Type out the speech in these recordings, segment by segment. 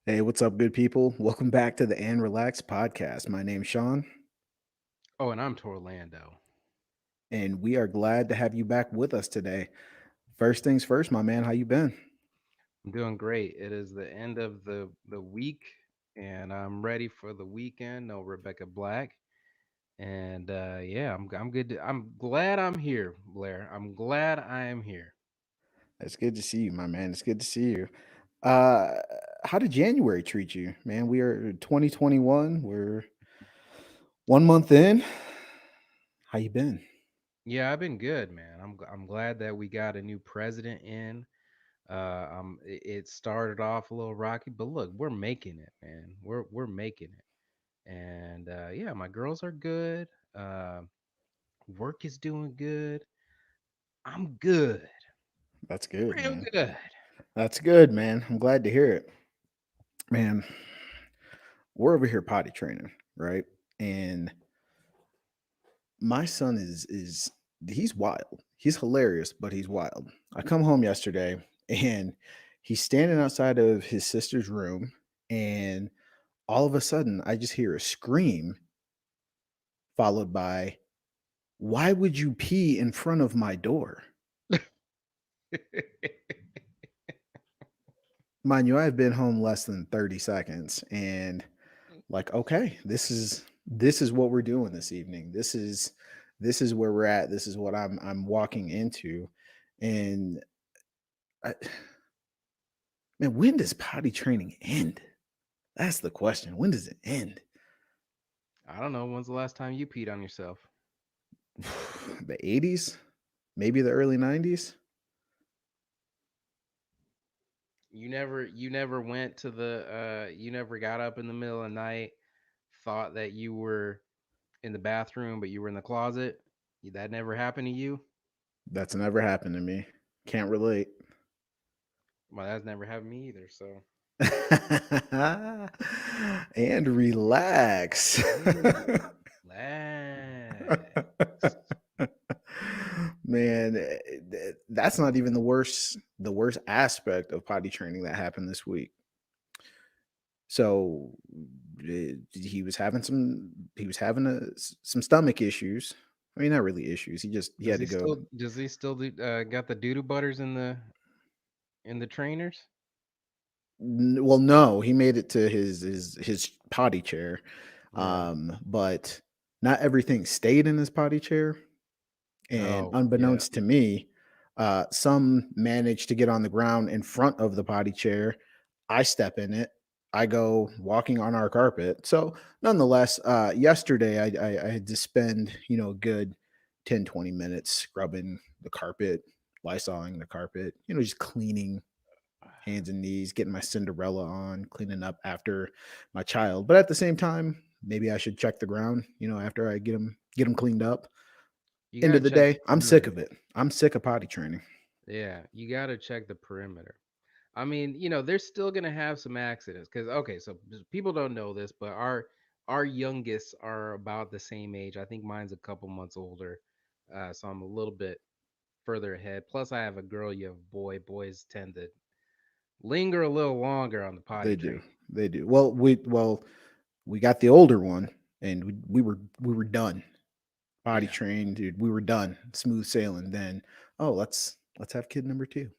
Hey, what's up, good people? Welcome back to the And Relax podcast. My name's Sean, Oh, and I'm Torlando. and we are glad to have you back with us today. First things first, my man, how you been? I'm doing great. It is the end of the week, and I'm ready for the weekend. No Rebecca Black, and yeah, I'm good. I'm glad I'm here, Blair. I'm glad I am here. It's good to see you, my man. It's good to see you. Uh, how did January treat you, man? We are 2021. We're 1 month in. How you been? Yeah, I've been good, man. I'm glad that we got a new president in. It started off a little rocky, but look, we're making it, man. We're making it, and yeah, my girls are good. Uh, Work is doing good. I'm good. That's good, Real man. good. That's good, man. I'm glad to hear it, man. We're over here potty training, right? And my son is he's wild. He's hilarious, but he's wild. I come home yesterday and he's standing outside of his sister's room, and all of a sudden I just hear a scream followed by, "Why would you pee in front of my door?" Mind you, I've been home less than 30 seconds, and like, okay, this is what we're doing this evening. This is where we're at. This is what I'm walking into. And I, man, when does potty training end? That's the question. When does it end? I don't know. When's the last time you peed on yourself? The 80s? Maybe the early 90s? You never went to you never got up in the middle of the night, thought that you were in the bathroom, but you were in the closet. That never happened to you? That's never happened to me. Can't relate. Well, that's never happened to me either. So, And relax. and relax. Man, that's not even the worst aspect of potty training that happened this week. So he was having some stomach issues. I mean, not really issues. He Does had he to go. still does he still do, got the doo doo butters in the trainers? Well, no, he made it to his potty chair, Yeah. but not everything stayed in his potty chair. And Oh, yeah. unbeknownst to me, some managed to get on the ground in front of the potty chair. I step in it. I go walking on our carpet. So nonetheless, yesterday I had to spend, a good 10, 20 minutes scrubbing the carpet, lysoling the carpet, just cleaning hands and knees, getting my Cinderella on, cleaning up after my child. But at the same time, maybe I should check the ground, after I get them cleaned up. You End gotta of the check the day, I'm sick perimeter. of it. I'm sick of potty training. Yeah, you gotta check the perimeter. I mean, they're still gonna have some accidents because okay, so people don't know this, but our youngest are about the same age. I think mine's a couple months older, so I'm a little bit further ahead. Plus, I have a girl, you have a boy. Boys tend to linger a little longer on the potty They do. train. They do. Well, we got the older one, and we were done. Potty Yeah. trained, dude. We were done. Smooth sailing. Then, oh, let's have kid number two.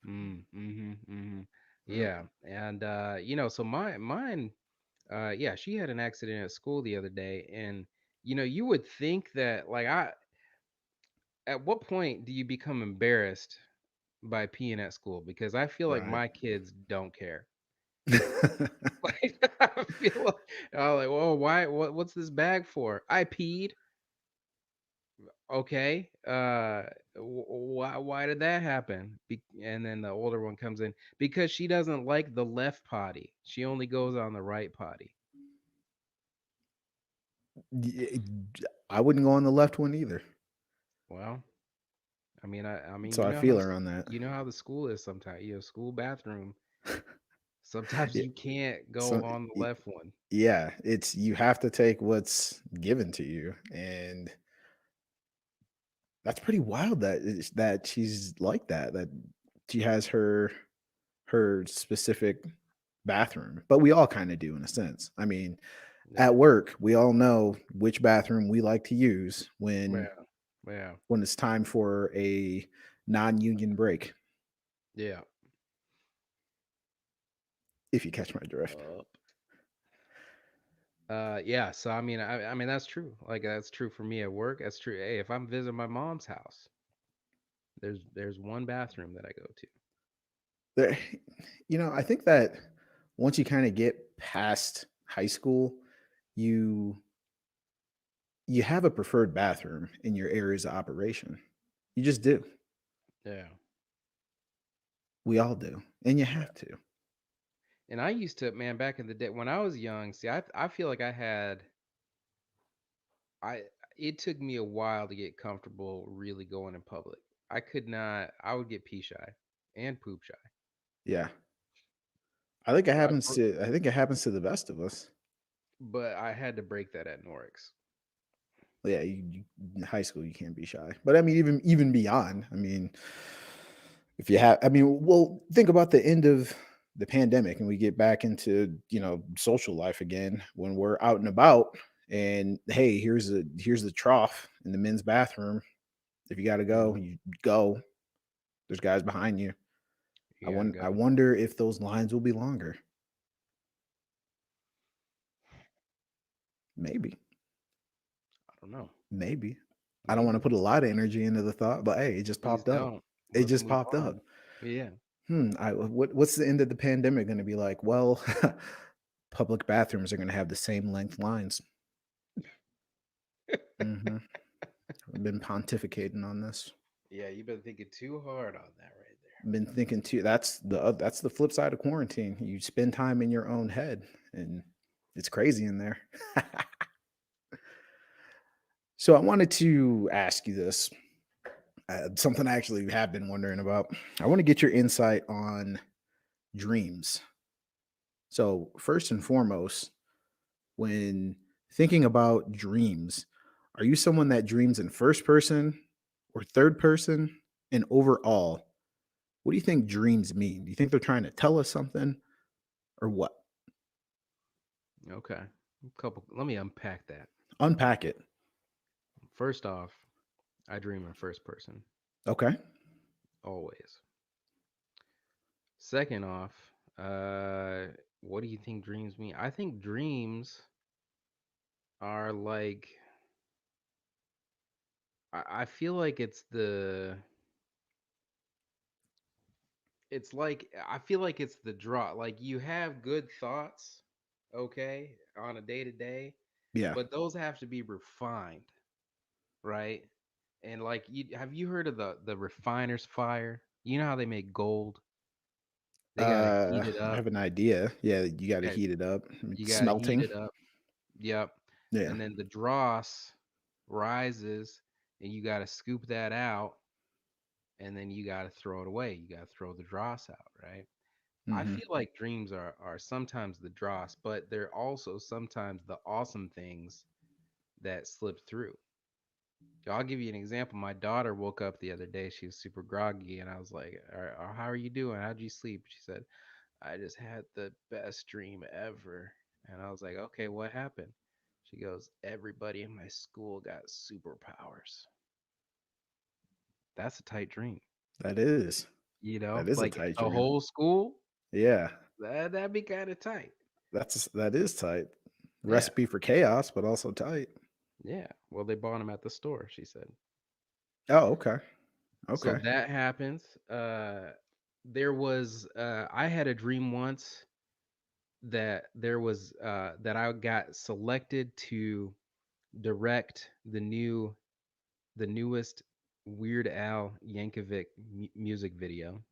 Mm-hmm. Yep. Yeah, and so mine, yeah, she had an accident at school the other day, and you would think that like at what point do you become embarrassed by peeing at school? Because I feel like Right. my kids don't care. Like I feel like, I'm like, whoa, why? What's this bag for? I peed. Okay. Why did that happen? And then the older one comes in because she doesn't like the left potty. She only goes on the right potty. Y- I wouldn't go on the left one either. Well, I mean, So I feel her on that. you know how the school is sometimes. School bathroom. Sometimes Yeah, you can't go so on the left one. yeah, it's you have to take what's given to you, and that's pretty wild that she's like that. That she has her specific. bathroom, but we all kind of do in a sense. I mean, Yeah. at work, we all know which bathroom we like to use Yeah. Yeah. when it's time for a non-union break, Yeah. if you catch my drift. Up. Yeah, so I mean that's true. Like that's true for me at work. That's true. Hey, if I'm visiting my mom's house, there's one bathroom that I go to. There, I think that once you kind of get past high school, you you have a preferred bathroom in your areas of operation. You just do. Yeah. We all do, and you Yeah. have to. And I used to, man, back in the day when I was young, see, I feel like I it took me a while to get comfortable really going in public. I could not, I would get pee shy and poop shy. Yeah, I think it But I happens br- to. I think it happens to the best of us. but I had to break that at Norix. Yeah, in high school you can't be shy, but I mean, even beyond. I mean, if you have, I mean, well, think about the end of the pandemic, and we get back into social life again when we're out and about. And hey, here's the trough in the men's bathroom. If you got to go, Hmm. you go. There's guys behind you. You gotta I go. wonder if those lines will be longer. Maybe, I don't know. maybe. I don't want to Maybe. put a lot of energy into the thought, but hey, it just Please popped up. don't. It Let's just move popped up. on. Yeah. What's the end of the pandemic going to be like? Well, public bathrooms are going to have the same length lines. Hmm. I've been pontificating on this. Yeah, you've been thinking too hard on that right Been thinking too. That's the flip side of quarantine. You spend time in your own head, and it's crazy in there. So I wanted to ask you this. Something I actually have been wondering about. I want to get your insight on dreams. So first and foremost, when thinking about dreams, are you someone that dreams in first person or third person? And overall, what do you think dreams mean? Do you think they're trying to tell us something or what? there. Okay. Let me unpack that. Unpack it. First off, I dream in first person, Okay. always. Second off, what do you think dreams mean? I think dreams are like, I feel like I feel like it's the draw. Like you have good thoughts, okay, on a day to day, Yeah. but those have to be refined, right? And like, have you heard of the refiner's fire? You know how they make gold? They gotta heat it I up. have an idea. Yeah, you got to Yeah, heat it up. you gotta heat Smelting. it up. Yep. Yeah. And then the dross rises, and you gotta scoop that out, and then you gotta throw it away. You gotta throw the dross out, right? I Hmm. feel like dreams are sometimes the dross, but they're also sometimes the awesome things that slip through. I'll give you an example. My daughter woke up the other day. She was super groggy, and I was like, How are you doing? How'd you sleep?" She said, "I just had the best dream ever." And I was like, "Okay, what happened?" She goes, "Everybody in my school got superpowers." That's a tight dream, That is. you know? That is a Like tight a dream. whole school, Yeah. that'd be kind of tight. That is tight. Yeah. Recipe for chaos, but also tight. Yeah. Well, they bought them at the store, she said. Oh, okay. So Okay. that happens. I had a dream once that I got selected to direct the newest Weird Al Yankovic music video.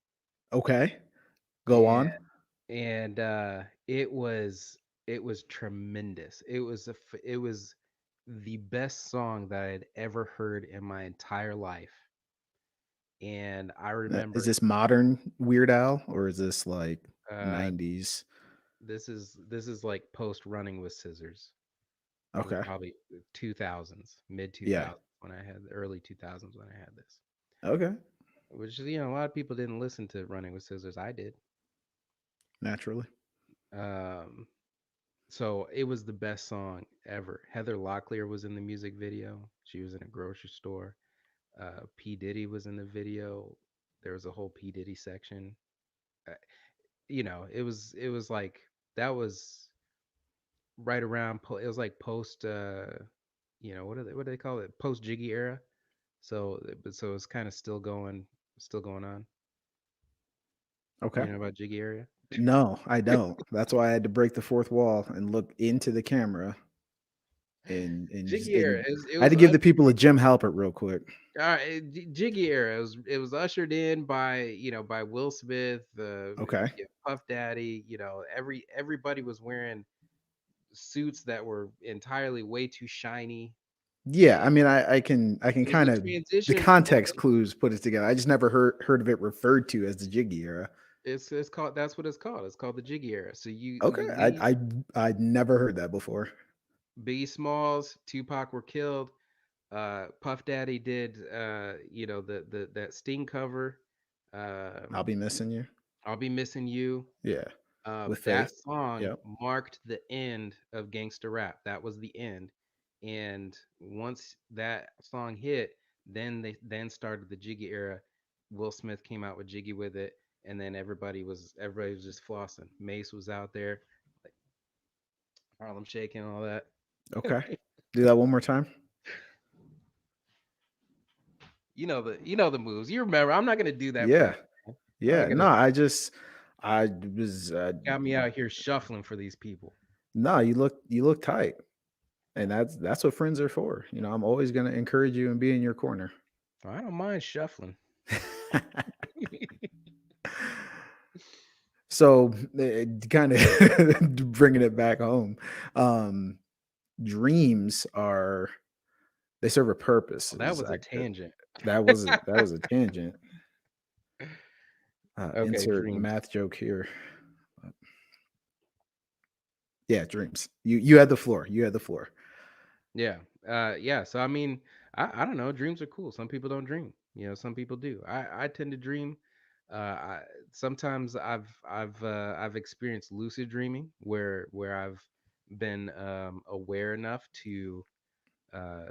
Okay. Go And on. it was tremendous. It was the best song that I had ever heard in my entire life. And I Is remember this modern Weird Al or is this like uh 90s? this is like post Running with Scissors. It was Okay. probably 2000s, mid Yeah. 2000s when I had the early 2000s when I had this. Okay. Which is, a lot of people didn't listen to Running with Scissors. I did. Naturally. Um, so it was the best song ever. Heather Locklear was in the music video. She was in a grocery store. P Diddy was in the video. There was a whole P Diddy section. Uh, it was like that was right around. It was like post. What do they call it? Post Jiggy era. So it's kind of still going on. Okay. You know about Jiggy Area? No, I don't. That's why I had to break the fourth wall and look into the camera and just Jiggy Era. and It I had was to give the people a Jim Halpert real quick. Jiggy Era. It was ushered in by by Will Smith, Okay. Puff Daddy. Everybody was wearing suits that were entirely way too shiny, Yeah, I and mean, I can it was a kinda the transition. context clues put it together. I just never heard of it referred to as the Jiggy Era. It's called that's what it's called. It's called the Jiggy Era. So Okay, you need I'd never heard that before. Biggie Smalls, Tupac were killed. Puff Daddy did the that Sting cover. I'll Um, be missing you. I'll be missing you. Yeah, with That Faith. song Yep. marked the end of gangster rap. That was the end. And once that song hit, then started the Jiggy era. Will Smith came out with Jiggy with it, and then everybody was just flossing. Mace was out there, like Harlem shaking all that. Okay. Do that one more time. You know the moves. You remember? I'm not gonna do that for Yeah. that. Man. I'm not Yeah. gonna No, I was got me out here shuffling for these people. no, you look tight. And that's what friends are for. I'm always gonna encourage you and be in your corner. I don't mind shuffling. So, kind of bringing it back home, um, dreams are they serve a purpose. Oh, that Is was a ac tangent. that was a tangent. Okay, Insert dreams. math joke here. Yeah, dreams. You had the floor. You had the floor. Yeah. Yeah. So I mean, I don't know. Dreams are cool. Some people don't dream. Some people do. I tend to dream. I sometimes I've experienced lucid dreaming where I've been aware enough to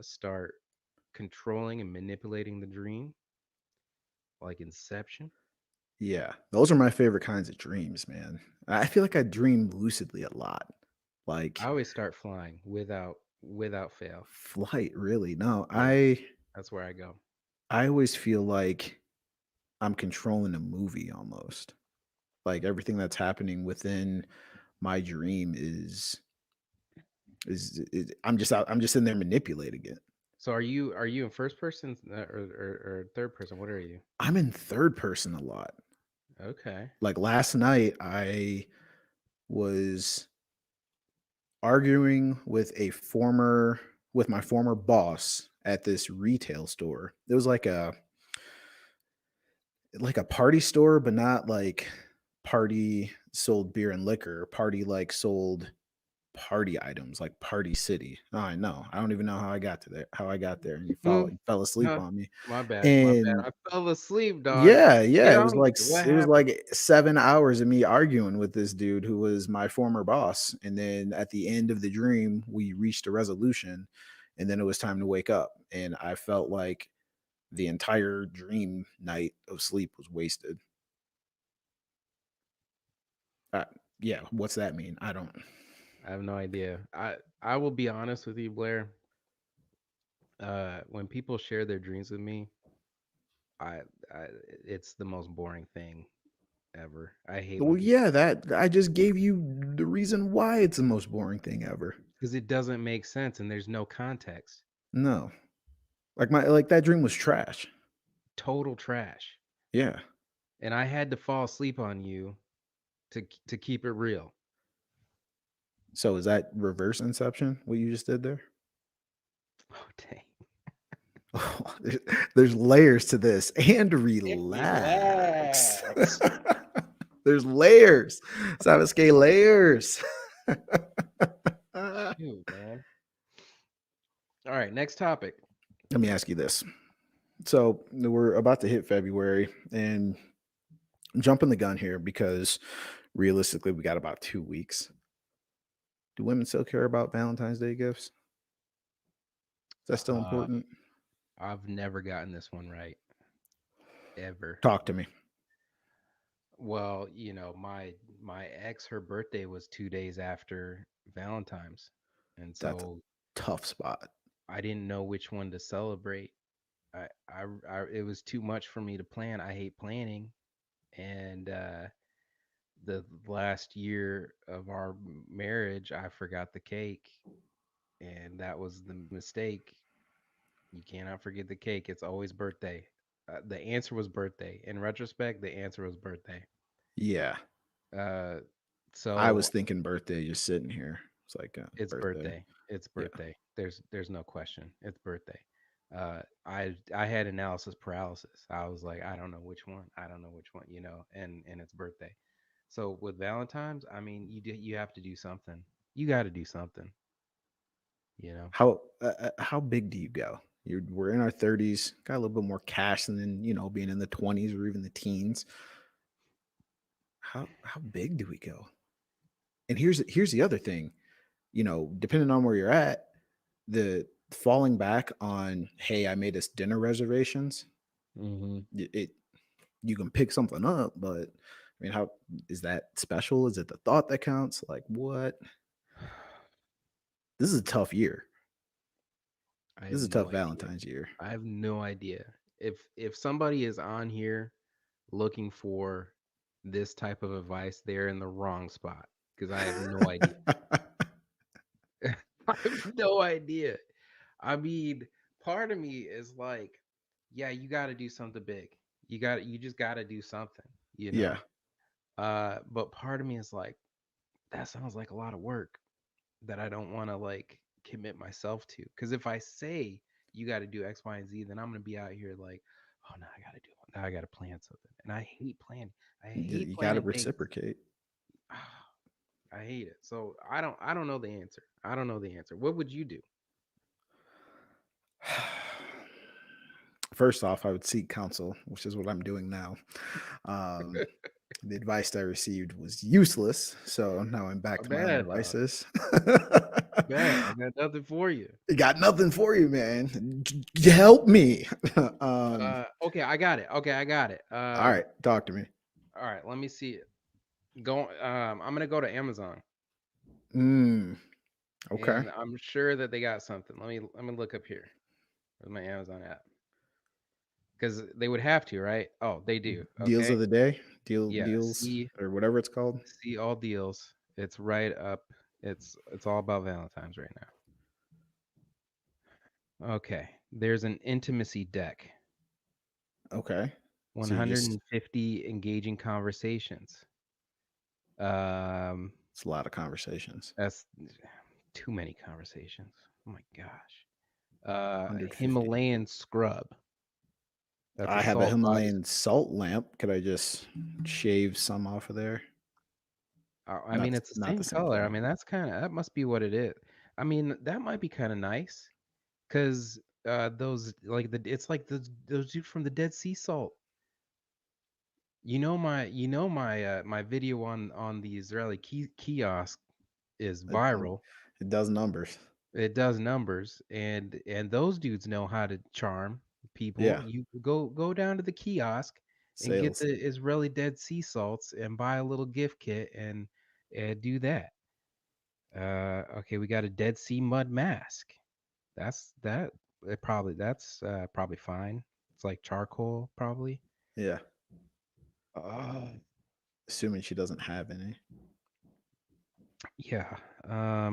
start controlling and manipulating the dream, like Inception. Yeah, those are my favorite kinds of dreams, man. I feel like I dream lucidly a lot. I Like always start flying without fail. flight, really. No, Yeah, I that's where I go. I always feel like I'm controlling a movie almost. Like everything that's happening within my dream is I'm just in there manipulating it. So are you in first person or third person? What are you? I'm in third person a lot. Okay. Like last night I was arguing with my former boss at this retail store. It was like a party store, but not like party sold beer and liquor. Party like sold party items, like Party City. Oh, I know. I don't even know how I got there, and Hmm. you fell asleep Huh. on me. My bad. My bad. And I fell asleep, dog. yeah, yeah, Get it was on like here. What it was happened? like 7 hours of me arguing with this dude who was my former boss, and then at the end of the dream, we reached a resolution, and then it was time to wake up, and I felt like the entire dream night of sleep was wasted. Uh, yeah, what's that mean? I don't. I have no idea. I will be honest with you, Blair. When people share their dreams with me, I, I it's the most boring thing ever. I hate Well, when people yeah, that I just gave you the reason why it's the most boring thing ever. because it doesn't make sense and there's no context. No, like that dream was trash. Total trash. Yeah. And I had to fall asleep on you to keep it real. So is that reverse inception? What you just did there? Oh dang. Oh, there's layers to this, and relax. Relax. There's layers. Sabaske layers. Let Shoot, man. All right, next topic. me ask you this. So we're about to hit February, and I'm jumping the gun here because Realistically, we got about 2 weeks. Do women still care about Valentine's Day gifts? Is that still Uh, important? I've never gotten this one right ever. Talk to me. Well, my ex, her birthday was 2 days after Valentine's, and That's a so tough spot. I didn't know which one to celebrate. It was too much for me to plan. I hate planning, and the last year of our marriage, I forgot the cake, and that was the mistake. You cannot forget the cake. It's always birthday. The answer was birthday. In retrospect, the answer was birthday. Yeah. Uh, I was so thinking birthday just sitting here. It's like it's birthday. birthday. It's Yeah. birthday. There's no question. It's birthday. I had analysis paralysis. I was like, I don't know which one. I don't know which one. And it's birthday. So with Valentine's, I mean, you have to do something. You got to do something. You know. How big do you go? We're in our 30s, got a little bit more cash than being in the 20s or even the teens. How big do we go? And here's the other thing. Depending on where you're at, the falling back on, hey, I made us dinner reservations. Hmm. It you can pick something up, but I mean, how is that special? Is it the thought that counts? Like what? This is a tough year. I This have is a tough no idea. Valentine's year. I have no idea. If somebody is on here looking for this type of advice, they're in the wrong spot because I have no idea. I have no idea. I mean, part of me is like, yeah, you got to do something big. You just got to do something, you Yeah. know? But part of me is like, that sounds like a lot of work that I don't want to like commit myself to. Because if I say you got to do X, Y, and Z, then I'm gonna be out here like, oh, now I got to do it. Now I got to plan something, and I hate planning. I hate You got to planning things. reciprocate. I hate it. So I don't know the answer. I don't know the answer. What would you do? First off, I would seek counsel, which is what I'm doing now. Um, the advice I received was useless, so now I'm back I to my own bet, dog. devices. I bet. I got nothing for you. Got nothing for you, man. Help me. Okay, I got it. Okay, I got it. All right, talk to me. All right. Let me see it. Go. I'm gonna go to Amazon, Mm, okay. and I'm sure that they got something. Let me look up here. Where's my Amazon app? Because they would have to, right? Oh, they do. Deals of Okay. the day, Yeah. deals See, or whatever it's called. see all deals. It's right up. It's all about Valentine's right now. Okay. There's an intimacy deck. Okay. So you just 150 engaging conversations. Um, it's a lot of conversations. that's too many conversations. Oh my gosh. 150. Himalayan scrub. That's a I have a salt body. Himalayan salt lamp. Could I just shave some off of there? I mean, it's the Not the same same color. I thing. mean, that must be what it is. I mean, that might be kind of nice because those like it's like those dude from the Dead Sea Salt. My video on the Israeli kiosk is It, it, viral. it does numbers. It does numbers, and those dudes know how to charm people. Yeah. You go down to the kiosk and get Sales. the Israeli Dead Sea Salts and buy a little gift kit and do that. Okay, we got a Dead Sea mud mask. That's probably fine. It's like charcoal, probably. Yeah. Uh, Assuming she doesn't have any. yeah.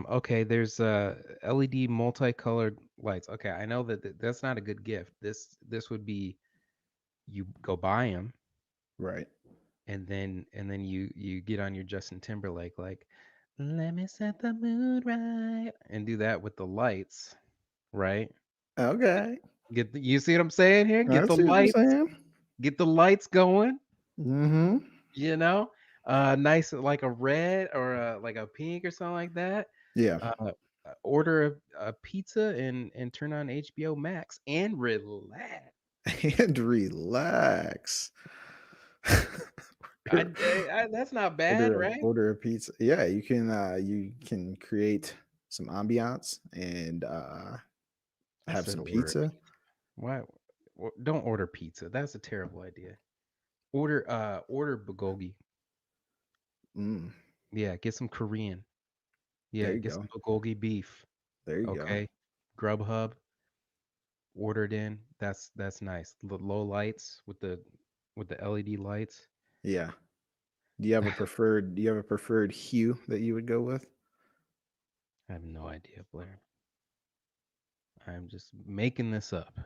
Okay, there's LED multicolored lights. Okay, I know that that's not a good gift. This would be you go buy them Right. and then you get on your Justin Timberlake like let me set the mood right and do that with the lights, right? Okay. You see what I'm saying here? I see what you're saying. Get the lights going, Mm-hmm. you know? Nice like a red or like a pink or something like that. Yeah. Uh, order a pizza and turn on HBO Max and relax. And relax. That's not bad, right? Order a pizza. Yeah, you can create some ambiance and I have said some order a pizza. pizza. Why? Don't order pizza. That's a terrible idea. Order bulgogi. Mm, Yeah, get some Korean. there Yeah, you get some go. bulgogi beef. There you go. Okay, Grubhub ordered in. That's nice. The low lights with the LED lights. Yeah. Do you have a preferred hue that you would go with? I have no idea, Blair. I'm just making this up.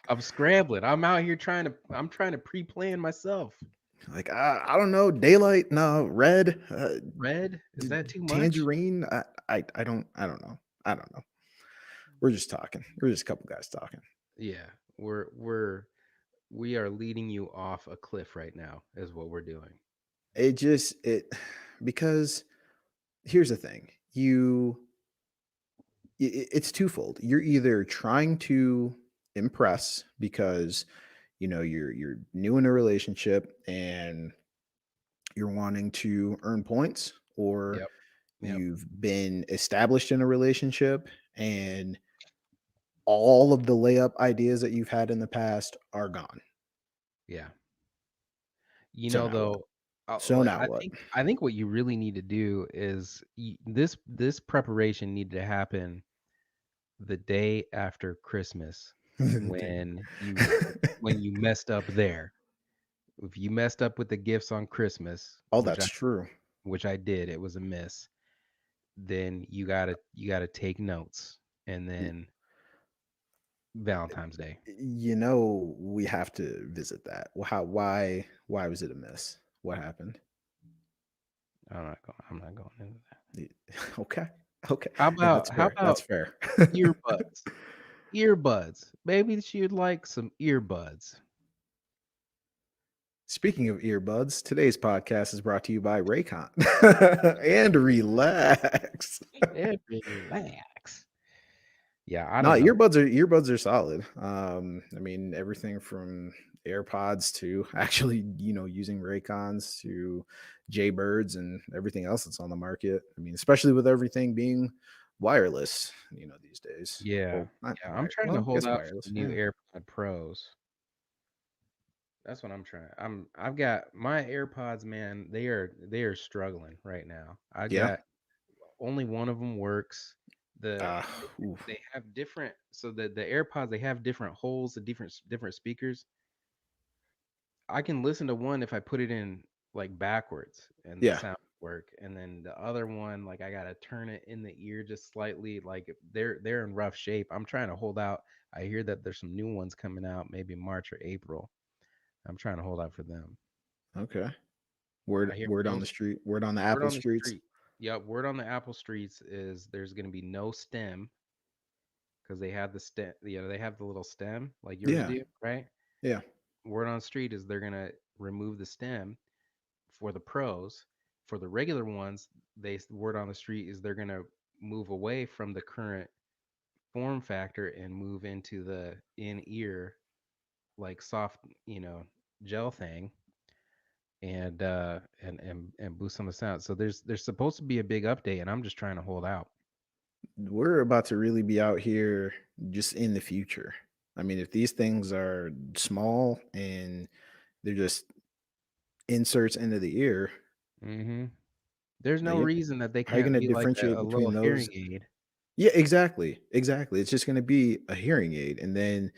I'm scrambling. I'm trying to pre-plan myself. Like I don't know, daylight, no, red, Red? Is that too much? tangerine. I don't know. I don't know. We're just talking. We're just a couple guys talking. Yeah. We are leading you off a cliff right now is what we're doing. It because here's the thing. It's twofold. You're either trying to impress because you're new in a relationship and you're wanting to earn points, or Yep. Yep. you've been established in a relationship and all of the layup ideas that you've had in the past are gone. Yeah. You So know, now what? though, So now what? I think what you really need to do is this preparation needed to happen the day after Christmas when you messed up there. If you messed up with the gifts on Christmas, Oh, that's true. which I did, it was a miss, then you gotta take notes, and Y- then Valentine's Day. we have to visit that. Why was it a miss? What happened? I'm not going into that. Y- Okay. Okay. How That's about fair. earbuds? Earbuds. Maybe she would like some earbuds. Speaking of earbuds, today's podcast is brought to you by Raycon. And relax. And relax. Yeah, I No, don't know. earbuds are solid. I mean, everything from AirPods to actually, using Raycons to Jaybirds and everything else that's on the market. I mean, especially with everything being wireless, these days. Yeah. Well, not Yeah, I'm wire. trying Well, to I hold guess out for wireless. the new Yeah. AirPod Pros. That's what I'm trying. I've got my AirPods, man. They are struggling right now. I Yeah. got only one of them works. The Uh, oof. they have different so the AirPods they have different holes, the different speakers. I can listen to one if I put it in like backwards and the Yeah. sound work, and then the other one like I gotta turn it in the ear just slightly. Like they're in rough shape. I'm trying to hold out. I hear that there's some new ones coming out, maybe March or April. I'm trying to hold out for them. Okay. I hear Word no on the street. Word on the word Apple on the streets. street. Yep, word on the Apple streets is there's gonna be no stem because they have the stem. They have the little stem like yours Yeah. do, right? Yeah. Word on the street is they're gonna remove the stem for the pros. For the regular ones, word on the street is they're gonna move away from the current form factor and move into the in ear like soft, gel thing and boost some of the sound. So there's supposed to be a big update, and I'm just trying to hold out. We're about to really be out here just in the future. I mean, if these things are small and they're just inserts into the ear, Hmm. There's no they reason that they how are you can't gonna be like differentiate a little between those? hearing aid. Yeah, exactly. Exactly. It's just gonna be a hearing aid. And then,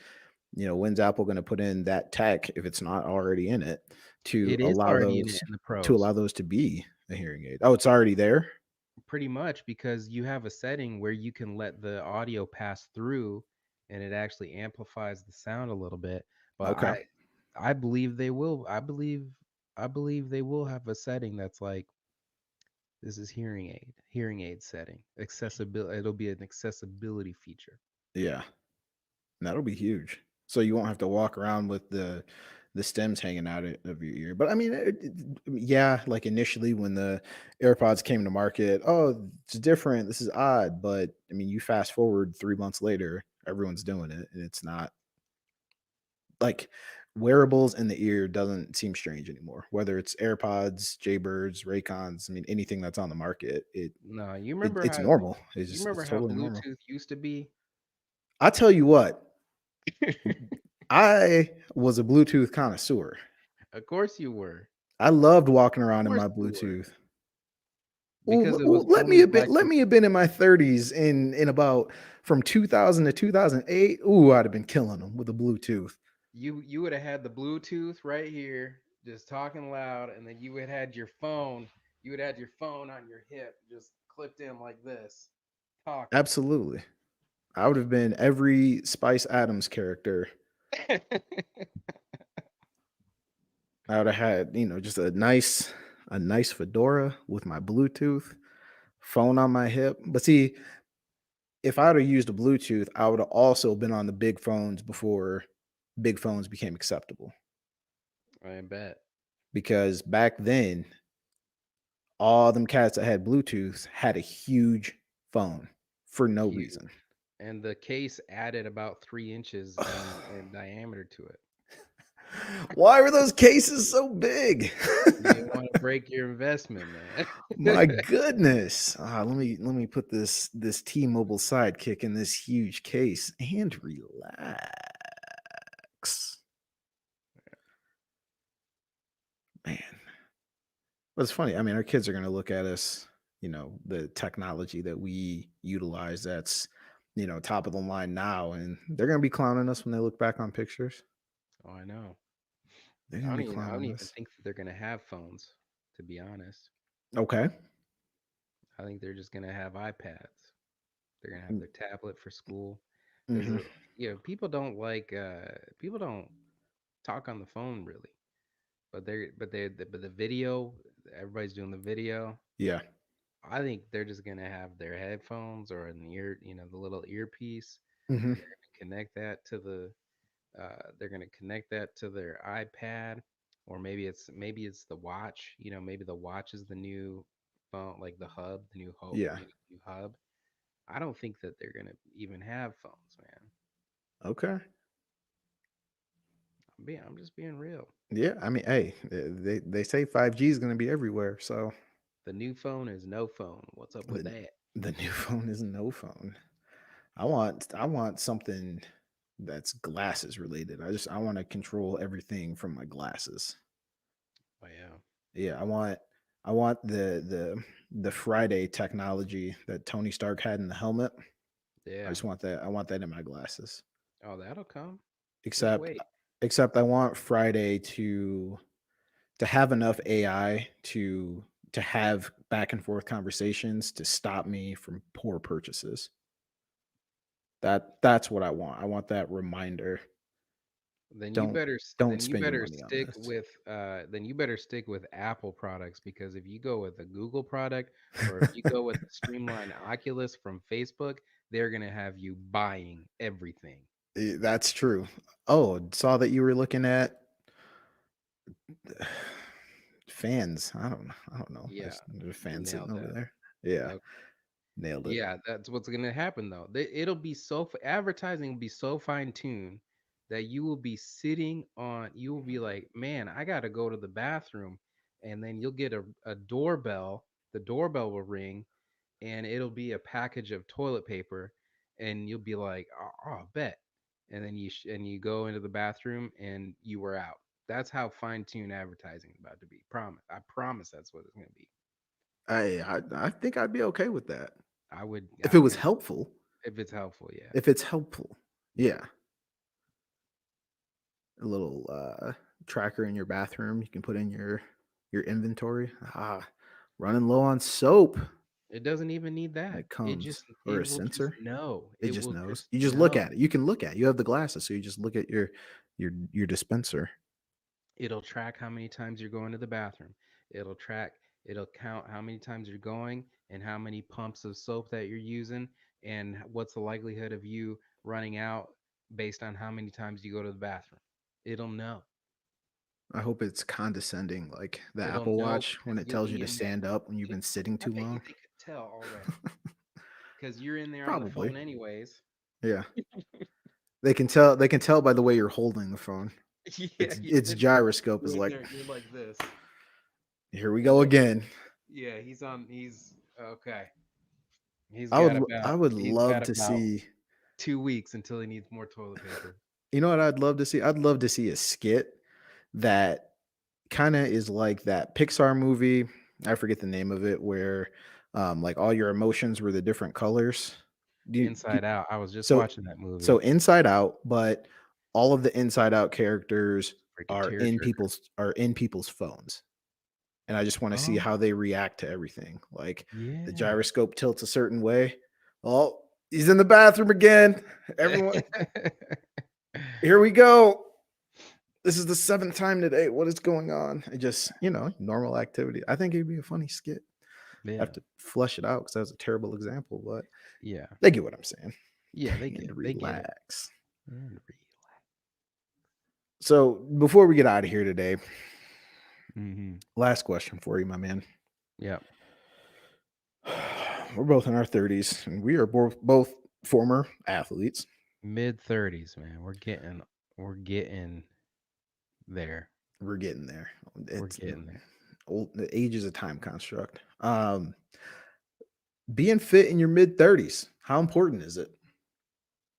when's Apple gonna put in that tech, if it's not already in it, to It is allow already in those it in the pros. to be a hearing aid? Oh, it's already there? Pretty much because you have a setting where you can let the audio pass through and it actually amplifies the sound a little bit. But Okay. I believe they will. I believe they will have a setting that's like this is hearing aid setting. Accessibility it'll be an accessibility feature. Yeah. That'll be huge. So you won't have to walk around with the stems hanging out of your ear. But I mean, yeah, like initially when the AirPods came to market, oh, it's different. This is odd. But I mean, you fast forward 3 months later, everyone's doing it, and it's not like wearables in the ear doesn't seem strange anymore. Whether it's AirPods, Jaybirds, Raycons, I mean anything that's on the market, No, it's normal. you It's remember how totally normal. Bluetooth used to be? I tell you what, Of I was a Bluetooth connoisseur. course you were. I loved walking Of around in course my you were. Bluetooth. Because it was only like Let the me have been in my 30s in about from 2000 to 2008. Ooh, I'd have been killing them with a Bluetooth. you would have had the Bluetooth right here, just talking loud, and then you would had your phone. You would had your phone on your hip, just clipped in like this, talking. Absolutely. I would have been every Spice Adams character. I would have had, just a nice fedora with my Bluetooth, phone on my hip. But see, if I would have used a Bluetooth, I would have also been on the big phones before big phones became acceptable. I bet. Because back then, all them cats that had Bluetooth had a huge phone for no reason. Huge. And the case added about 3 inches in diameter to it. Why were those cases so big? You didn't want to break your investment, man. My goodness. Let me put this T-Mobile Sidekick in this huge case and relax. Man. But it's funny. I mean, our kids are going to look at us, the technology that we utilize that's, top of the line now, and they're going to be clowning us when they look back on pictures. Oh, I know. They're going to be I don't clowning even us. think that they're gonna have phones, to be honest. Okay. I think they're just gonna have iPads. They're gonna have their tablet for school. Because Mm-hmm. people don't talk on the phone really. But the video, everybody's doing the video. Yeah. I think they're just gonna have their headphones or an ear, the little earpiece. Mm-hmm. They're gonna connect that to their iPad, or maybe it's the watch. Maybe the watch is the new phone, like the hub, the new hub, Yeah. new hub. I don't think that they're gonna even have phones, man. Okay. I'm just being real. Yeah. I mean, hey, they say 5G is going to be everywhere. So The new phone is no phone. What's up with the that? the new phone is no phone. I want something that's glasses related. I want to control everything from my glasses. Oh yeah, Yeah, I want the Friday technology that Tony Stark had in the helmet. I yeah. just want that. I want that in my glasses. Oh, that'll come. Just Except wait. except I want Friday to have enough AI to have back and forth conversations to stop me from poor purchases. That's what I want. I want that reminder. Don't spend your money on this. then you better stick with Apple products, because if you go with a Google product, or if you go with the streamlined Oculus from Facebook, they're gonna have you buying everything. That's true. Oh, saw that you were looking at fans. I don't know. Yeah, There's you fans sitting nailed over that. there. Yeah, Okay. nailed it. Yeah, that's what's gonna happen though. It'll be advertising will be so fine tuned that you will be sitting on. You will be like, man, I gotta go to the bathroom, and then you'll get a doorbell. The doorbell will ring, and it'll be a package of toilet paper, and you'll be like, oh, bet. And then you go into the bathroom, and you were out. That's how fine tuned advertising is about to be. I promise that's what it's gonna be. I think I'd be okay with that if I it would was be helpful. if it's helpful. Yeah. If it's helpful, yeah. A little tracker in your bathroom. You can put in your inventory. Running low on soap. It doesn't even need that. It comes or It a will just sensor. know. It It just will knows. just You just look know. at it. You can look at it. You have the glasses, so you just look at your dispenser. It'll track how many times you're going to the bathroom. It'll track, it'll count how many times you're going, and how many pumps of soap that you're using, and what's the likelihood of you running out based on how many times you go to the bathroom. It'll know. I hope it's condescending, like the It'll Apple know Watch when because it you'll tells you be to in there. stand up when you've Dude, been sitting I too bet you long. they could tell already because you're in there on the Probably. phone anyways. Yeah. They can tell by the way you're holding the phone. Yeah, Its gyroscope is you're in like, there. You're like this, here we and go then again. yeah, he's on. He's okay. I would He's love got to about see. 2 weeks until he needs more toilet paper. You know what I'd love to see? I'd love to see a skit that kinda is like that Pixar movie, I forget the name of it, where, like, all your emotions were the different colors. Do Inside Out. I was just so watching that movie. so Inside Out, but all of the Inside Out characters Freaking tearjerker. are in people's phones, and I just wanna see Oh how they react to everything, like, the yeah. gyroscope tilts a certain way. "Oh, he's in the bathroom again. Everyone, here we go. This is the 7th time today. What is going on?" It just, normal activity. I think it'd be a funny skit. I have Yeah. to flush it out because that was a terrible example, but Yeah. they get what I'm saying. Yeah, they get And it. They get it. relax. And relax. So, before we get out of here today, Mhm. last question for you, my man. Yep. We're both in our 30s, and we are both former athletes. Mid-30s, man. We're getting there. We're getting there. We're It's getting there. old. The age is a time construct. Being fit in your mid 30s, how important is it?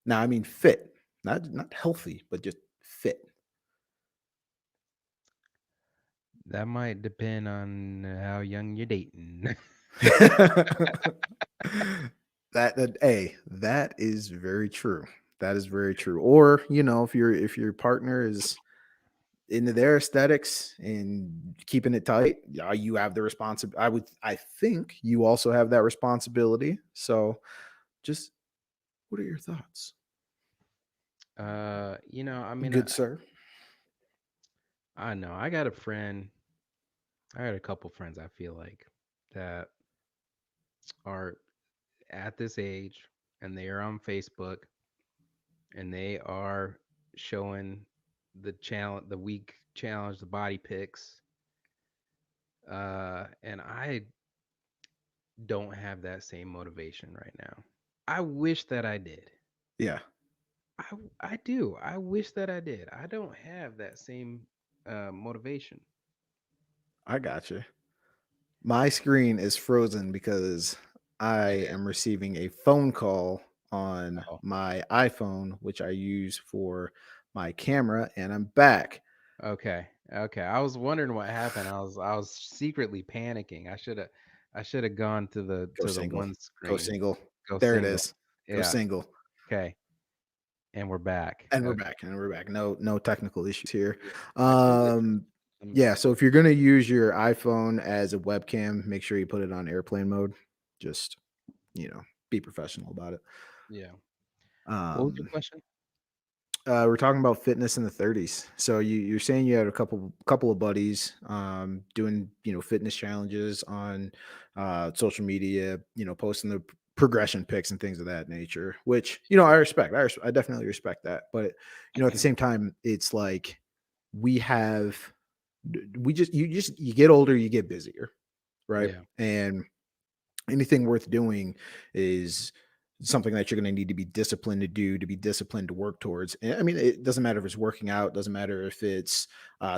Now, I mean fit, not healthy, but just fit. That might depend on how young you're dating. That is very true. That is very true. Or, if your partner is into their aesthetics and keeping it tight, yeah, you have the responsibility. I think you also have that responsibility. So just what are your thoughts? I mean, Good sir. I know. I got a friend. I got a couple friends I feel like that are at this age and they are on Facebook and they are showing the week challenge, the body pics. And I don't have that same motivation right now. I wish that I did. Yeah, I do. I wish that I did. I don't have that same motivation. I got you. My screen is frozen because I It is. am receiving a phone call on Oh, my iPhone, which I use for my camera, and I'm back. okay. Okay. I was wondering what happened. I was secretly panicking. I should have gone to the Go to the single. one Go screen. single. Go There it single. is. Go Yeah. single. Okay. And we're back. And we're Okay. back, and we're back. No technical issues here. Yeah. I see this. Um, Let me yeah, see. so if you're gonna use your iPhone as a webcam, make sure you put it on airplane mode. Just, be professional about it. Yeah. What was your Um question? we're talking about fitness in the 30s. So you're saying you had a couple of buddies doing fitness challenges on social media, posting the progression pics and things of that nature. Which I respect. I definitely respect that. But at the same time, it's like we have we just you get older, you get busier, right? Yeah. And anything worth doing is something that you're going to need to be disciplined to do, to be disciplined to work towards. And I mean, it doesn't matter if it's working out, doesn't matter if it's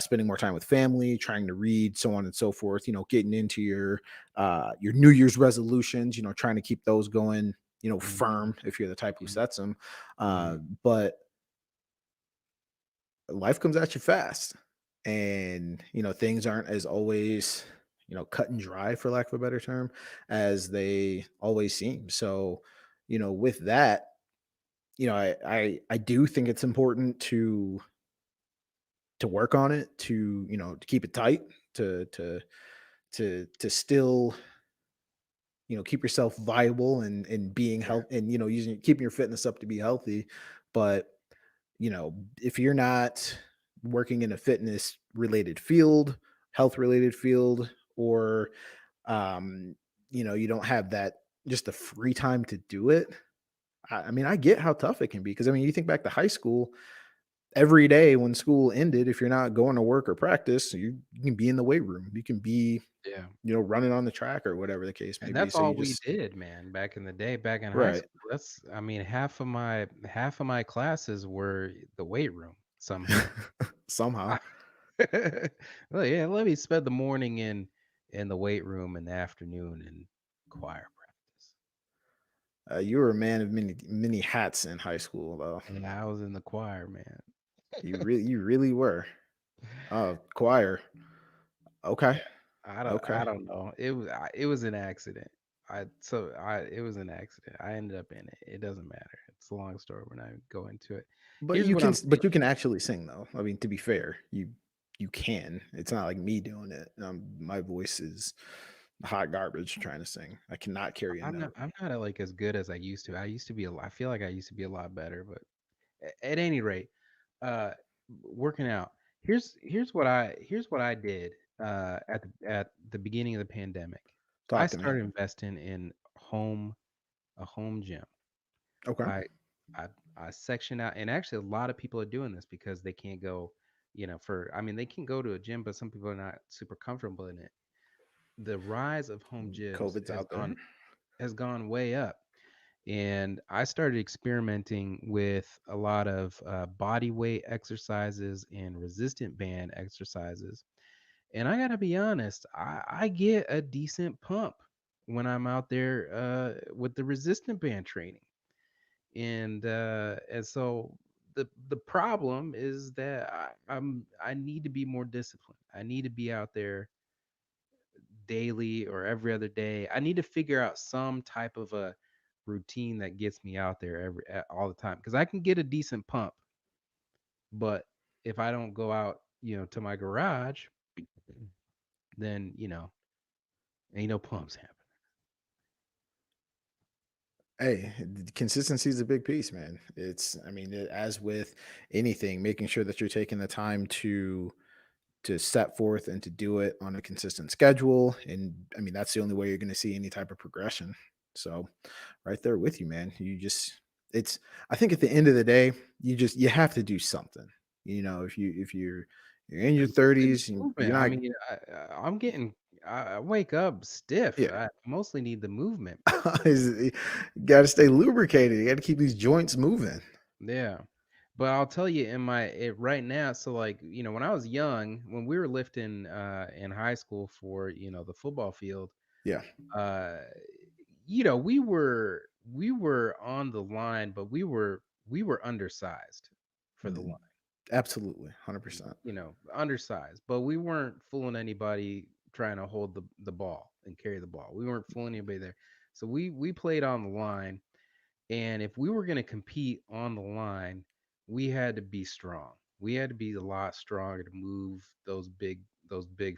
spending more time with family, trying to read, so on and so forth. Getting into your New Year's resolutions. Trying to keep those going. Hmm. Firm if you're the type who Hmm. sets them. Hmm. But life comes at you fast, and things aren't as always cut and dry, for lack of a better term, as they always seem. So with that, I do think it's important to work on it, to to keep it tight, to still keep yourself viable and being Sure. health, and using keeping your fitness up to be healthy. But if you're not working in a fitness related field, health related field, or you don't have that, just the free time to do it. I mean, I get how tough it can be, because I mean, you think back to high school, every day when school ended, if you're not going to work or practice, you can be in the weight room. You can be, Yeah. running on the track or whatever the case may And be. that's So you all we just did, man, back in the day, back in high right. school. I mean, half of my classes were the weight room somehow. somehow. Well, yeah, let me spend the morning in the weight room and the afternoon in choir practice. You were a man of many hats in high school, though. And I was in the choir, man. You really were. Choir. Okay, Yeah. I okay. don't know. It was an accident. I it was an accident. I ended up in it. It doesn't matter. It's a long story. We're not gonna go into it. But Here's you what can I'm but you thinking. can actually sing though. I mean, to be fair, you can. It's not like me doing it. My voice is hot garbage trying to sing. I cannot carry a note. I'm not like as good as I used to. I used to be a lot, I feel like I used to be a lot better, but at any rate, uh working out. Here's what I did at the beginning of the pandemic. I Talk to me. started investing in a home gym. Okay. I I I section out, and actually a lot of people are doing this because they can't go, for I mean they can go to a gym, but some people are not super comfortable in it. The rise of home gyms COVID's out there. has gone way up. And I started experimenting with a lot of body weight exercises and resistant band exercises. And I gotta be honest, I get a decent pump when I'm out there with the resistant band training. And so the problem is that I need to be more disciplined. I need to be out there daily or every other day. I need to figure out some type of a routine that gets me out there all the time, because I can get a decent pump, but if I don't go out, to my garage, then ain't no pumps happen. Hey, consistency is a big piece, man. I mean, as with anything, making sure that you're taking the time to set forth and to do it on a consistent schedule. And I mean, that's the only way you're going to see any type of progression. So, right there with you, man. It's, I think at the end of the day, you have to do something. If you're in your The 30s and movement. you're I not, mean, I'm getting. I wake up stiff. yeah, I mostly need the movement. you got to stay lubricated. You got to keep these joints moving. Yeah. But I'll tell you right now, so like, when I was young, when we were lifting in high school for, the football field, Yeah. uh we were on the line, but we were undersized for the Mm, line. absolutely. 100%. Undersized, but we weren't fooling anybody trying to hold the ball and carry the ball. We weren't fooling anybody there. So we played on the line, and if we were going to compete on the line, we had to be strong. We had to be a lot stronger to move those big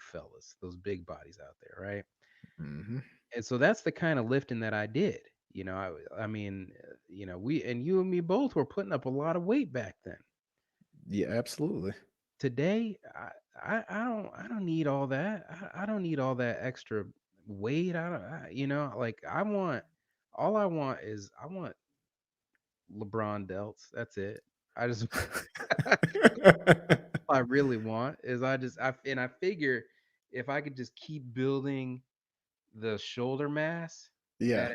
fellas, those big bodies out there, right? Hmm. And so that's the kind of lifting that I did. I mean, we and you and me both were putting up a lot of weight back then. Yeah, absolutely. Today, I don't need all that. I don't need all that extra weight. I don't, like all I want is I want LeBron delts. That's it. I just all I really want is I figure if I could just keep building the shoulder mass, Yeah.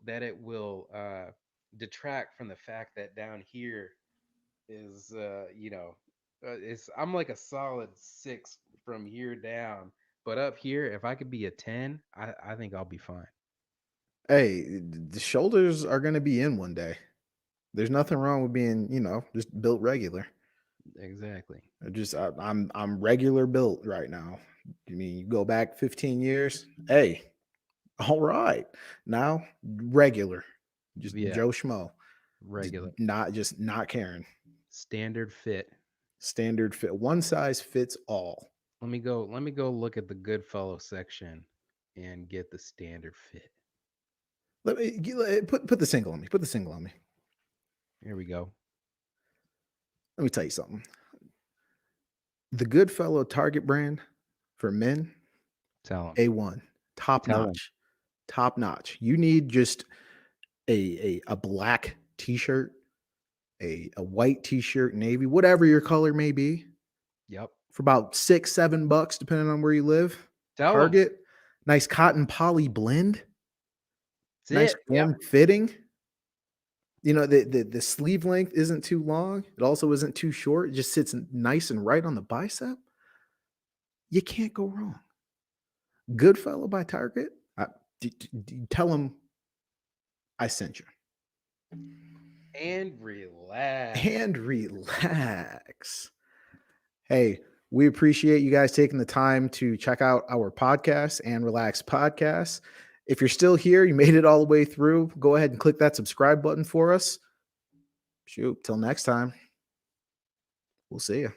that it will detract from the fact that down here is it's I'm like a solid 6 from here down, but up here if I could be a 10, I think I'll be fine. Hey, the shoulders are going to be in one day. There's nothing wrong with being, just built regular. Exactly. I'm regular built right now. I mean, you go back 15 years. Hey, all right. Now regular, just Yeah, Joe Schmo, regular. just not caring. Standard fit. Standard fit. One size fits all. Let me go look at the Goodfellow section and get the standard fit. Put the single on me. Put the single on me. Here we go. Let me tell you something. The Goodfellow Target brand for men, Tell him. A1, top Tell him. notch, top notch. You need just a black t-shirt, a white t-shirt, navy, whatever your color may be, Yep. for about $6-7, depending on where you live. Tell him. Target, nice cotton poly blend, That's nice it. Yep. form fitting. The sleeve length isn't too long. It also isn't too short. It just sits nice and right on the bicep. You can't go wrong. Goodfellow by Target. Tell them I sent you. And relax. And relax. Hey, we appreciate you guys taking the time to check out our podcast and relax podcast. If you're still here, you made it all the way through, go ahead and click that subscribe button for us. Shoot, till next time. We'll see you.